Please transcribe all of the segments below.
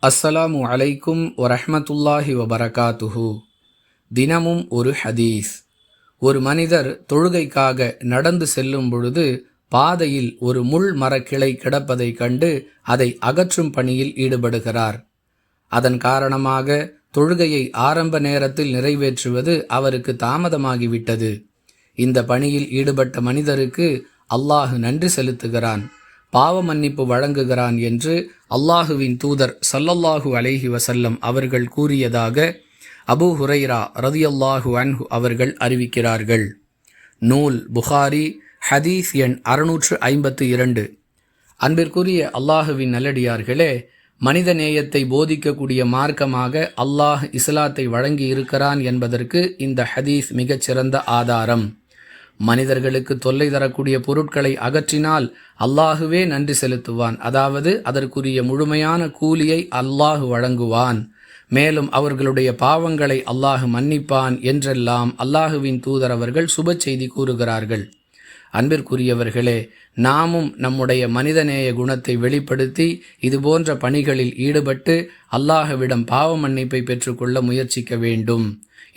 அஸ்ஸலாமு அலைக்கும் வரஹ்மத்துல்லாஹி வபரகாத்துஹு. தினமும் ஒரு ஹதீஸ். ஒரு மனிதர் தொழுகைக்காக நடந்து செல்லும் பொழுது பாதையில் ஒரு முள் மரக்கிளை கிடப்பதை கண்டு அதை அகற்றும் பணியில் ஈடுபடுகிறார். அதன் காரணமாக தொழுகையை ஆரம்ப நேரத்தில் நிறைவேற்றுவது அவருக்கு தாமதமாகிவிட்டது. இந்த பணியில் ஈடுபட்ட மனிதருக்கு அல்லாஹ் நன்றி செலுத்துகிறான், பாவ மன்னிப்பு வழங்குகிறான் என்று அல்லாஹுவின் தூதர் ஸல்லல்லாஹு அலைஹி வஸல்லம் அவர்கள் கூறியதாக அபூ ஹுரைரா ரலியல்லாஹு அன்ஹு அவர்கள் அறிவிக்கிறார்கள். நூல் புகாரி, ஹதீஸ் எண் 652. அன்பிற்குரிய அல்லாஹுவின் நல்லடியார்களே, மனித நேயத்தை போதிக்கக்கூடிய மார்க்கமாக அல்லாஹ் இஸ்லாத்தை வழங்கி இருக்கிறான் என்பதற்கு இந்த ஹதீஸ் மிகச்சிறந்த ஆதாரம். மனிதர்களுக்கு தொல்லை தரக்கூடிய பொருட்களை அகற்றினால் அல்லாஹுவே நன்றி செலுத்துவான், அதாவது அதற்குரிய முழுமையான கூலியை அல்லாஹ் வழங்குவான். மேலும் அவர்களுடைய பாவங்களை அல்லாஹ் மன்னிப்பான் என்றெல்லாம் அல்லாஹுவின் தூதர் அவர்கள் சுப செய்தி கூறுகிறார்கள். அன்பிற்குரியவர்களே, நாமும் நம்முடைய மனிதநேய குணத்தை வெளிப்படுத்தி இதுபோன்ற பணிகளில் ஈடுபட்டு அல்லாஹ்விடம் பாவ மன்னிப்பை பெற்றுக்கொள்ள முயற்சிக்க வேண்டும்.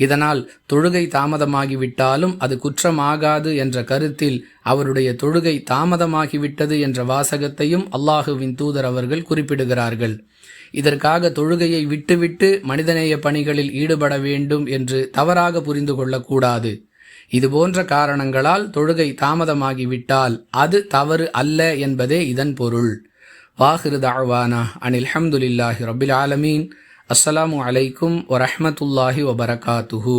இதனால் தொழுகை தாமதமாகிவிட்டாலும் அது குற்றமாகாது என்ற கருத்தில் அவருடைய தொழுகை தாமதமாகிவிட்டது என்ற வாசகத்தையும் அல்லாஹுவின் தூதர் அவர்கள் குறிப்பிடுகிறார்கள். இதற்காக தொழுகையை விட்டுவிட்டு மனிதநேய பணிகளில் ஈடுபட வேண்டும் என்று தவறாக புரிந்து கொள்ளக்கூடாது. இதுபோன்ற காரணங்களால் தொழுகை தாமதமாகிவிட்டால் அது தவறு அல்ல என்பதே இதன் பொருள். வாஹிரு தஅவானா அனில் ஹம்துலில்லாஹி ரப்பில் ஆலமீன். அஸ்ஸலாமு அலைக்கும் வரஹ்மத்துல்லாஹி வபரகாத்துஹு.